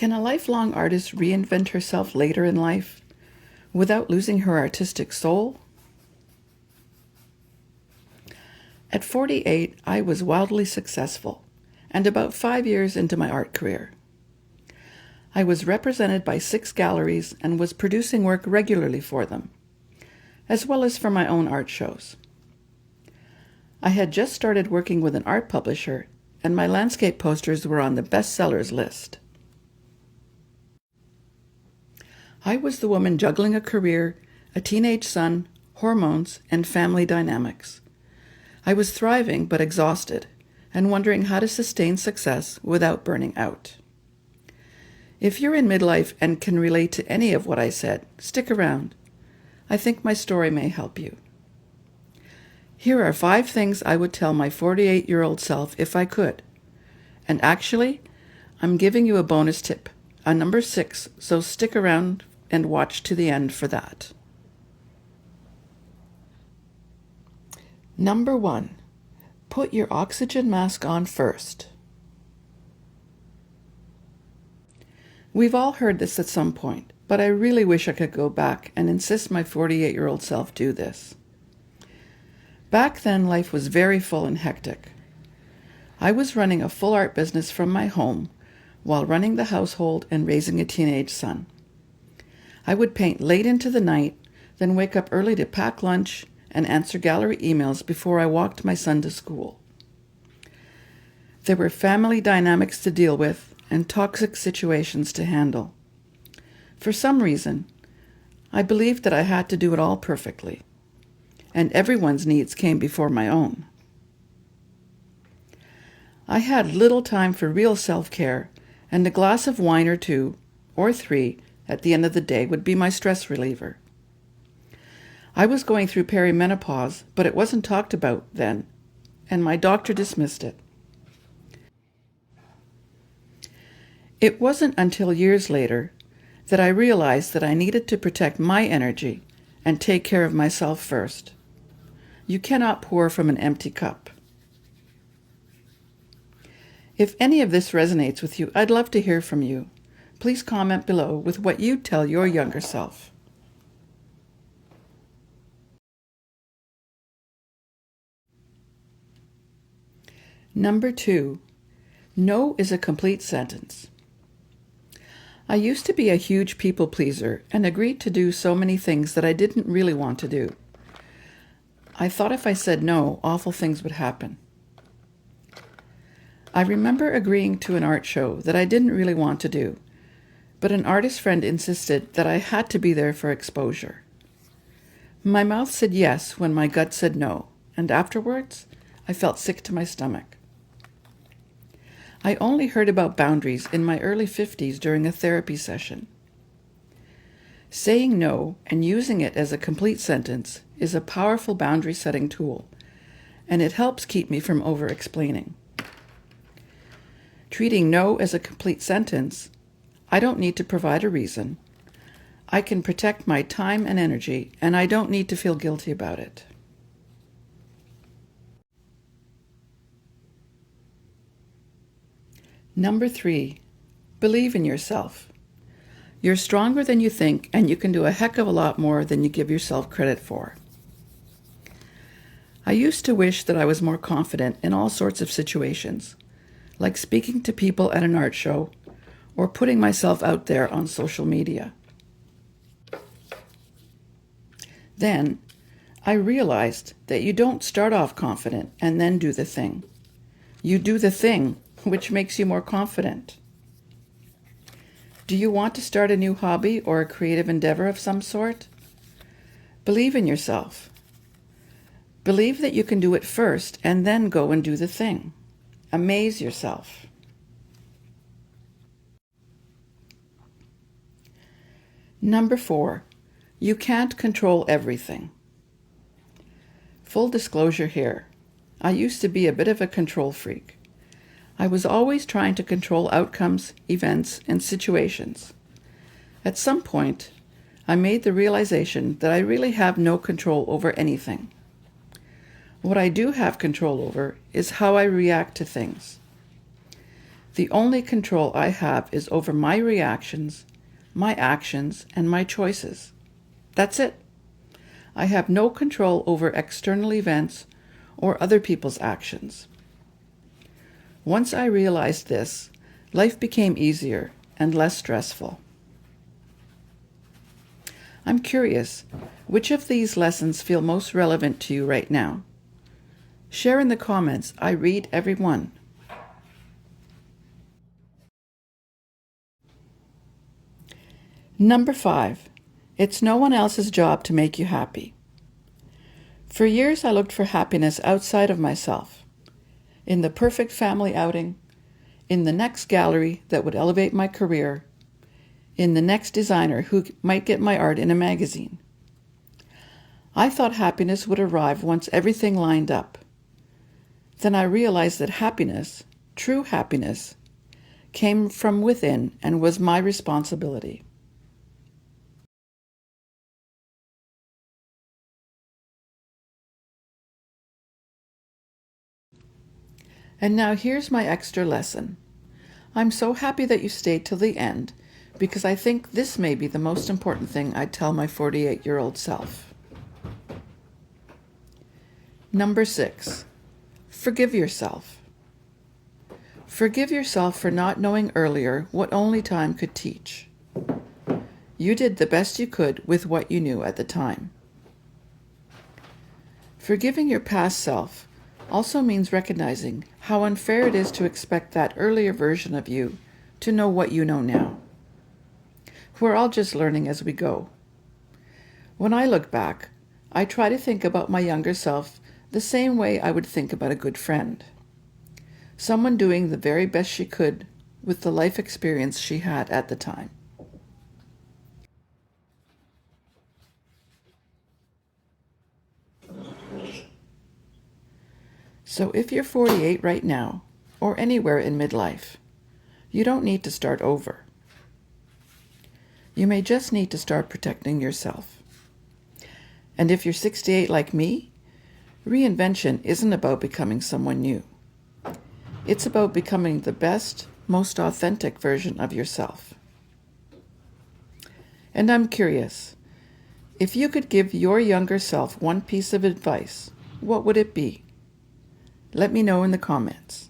Can a lifelong artist reinvent herself later in life without losing her artistic soul? At 48, I was wildly successful and about 5 years into my art career. I was represented by 6 galleries and was producing work regularly for them, as well as for my own art shows. I had just started working with an art publisher, and my landscape posters were on the bestsellers list. I was the woman juggling a career, a teenage son, hormones, and family dynamics. I was thriving but exhausted, and wondering how to sustain success without burning out. If you're in midlife and can relate to any of what I said, stick around. I think my story may help you. Here are 5 things I would tell my 48-year-old self if I could. And actually, I'm giving you a bonus tip, a number 6, so stick around and watch to the end for that. Number 1, put your oxygen mask on first. We've all heard this at some point, but I really wish I could go back and insist my 48-year-old self do this. Back then, life was very full and hectic. I was running a full art business from my home while running the household and raising a teenage son. I would paint late into the night, then wake up early to pack lunch and answer gallery emails before I walked my son to school. There were family dynamics to deal with and toxic situations to handle. For some reason, I believed that I had to do it all perfectly, and everyone's needs came before my own. I had little time for real self-care, and a glass of wine or 2, or 3, at the end of the day would be my stress reliever. I was going through perimenopause, but it wasn't talked about then, and my doctor dismissed it. It wasn't until years later that I realized that I needed to protect my energy and take care of myself first. You cannot pour from an empty cup. If any of this resonates with you, I'd love to hear from you. Please comment below with what you'd tell your younger self. Number 2, no is a complete sentence. I used to be a huge people pleaser and agreed to do so many things that I didn't really want to do. I thought if I said no, awful things would happen. I remember agreeing to an art show that I didn't really want to do, but an artist friend insisted that I had to be there for exposure. My mouth said yes when my gut said no, and afterwards, I felt sick to my stomach. I only heard about boundaries in my early 50s during a therapy session. Saying no and using it as a complete sentence is a powerful boundary-setting tool, and it helps keep me from over-explaining. Treating no as a complete sentence, I don't need to provide a reason. I can protect my time and energy, and I don't need to feel guilty about it. Number 3, believe in yourself. You're stronger than you think, and you can do a heck of a lot more than you give yourself credit for. I used to wish that I was more confident in all sorts of situations, like speaking to people at an art show or putting myself out there on social media. Then, I realized that you don't start off confident and then do the thing. You do the thing, which makes you more confident. Do you want to start a new hobby or a creative endeavor of some sort? Believe in yourself. Believe that you can do it first and then go and do the thing. Amaze yourself. Number 4, you can't control everything. Full disclosure here, I used to be a bit of a control freak. I was always trying to control outcomes, events, and situations. At some point, I made the realization that I really have no control over anything. What I do have control over is how I react to things. The only control I have is over my reactions, my actions, and my choices. That's it. I have no control over external events or other people's actions. Once I realized this, life became easier and less stressful. I'm curious, which of these lessons feel most relevant to you right now? Share in the comments. I read every one. Number 5. It's no one else's job to make you happy. For years I looked for happiness outside of myself, in the perfect family outing, in the next gallery that would elevate my career, in the next designer who might get my art in a magazine. I thought happiness would arrive once everything lined up. Then I realized that happiness, true happiness, came from within and was my responsibility. And now here's my extra lesson. I'm so happy that you stayed till the end, because I think this may be the most important thing I'd tell my 48-year-old self. Number 6. Forgive yourself. Forgive yourself for not knowing earlier what only time could teach. You did the best you could with what you knew at the time. Forgiving your past self also means recognizing how unfair it is to expect that earlier version of you to know what you know now. We're all just learning as we go. When I look back, I try to think about my younger self the same way I would think about a good friend. Someone doing the very best she could with the life experience she had at the time. So if you're 48 right now, or anywhere in midlife, you don't need to start over. You may just need to start protecting yourself. And if you're 68 like me, reinvention isn't about becoming someone new. It's about becoming the best, most authentic version of yourself. And I'm curious, if you could give your younger self one piece of advice, what would it be? Let me know in the comments.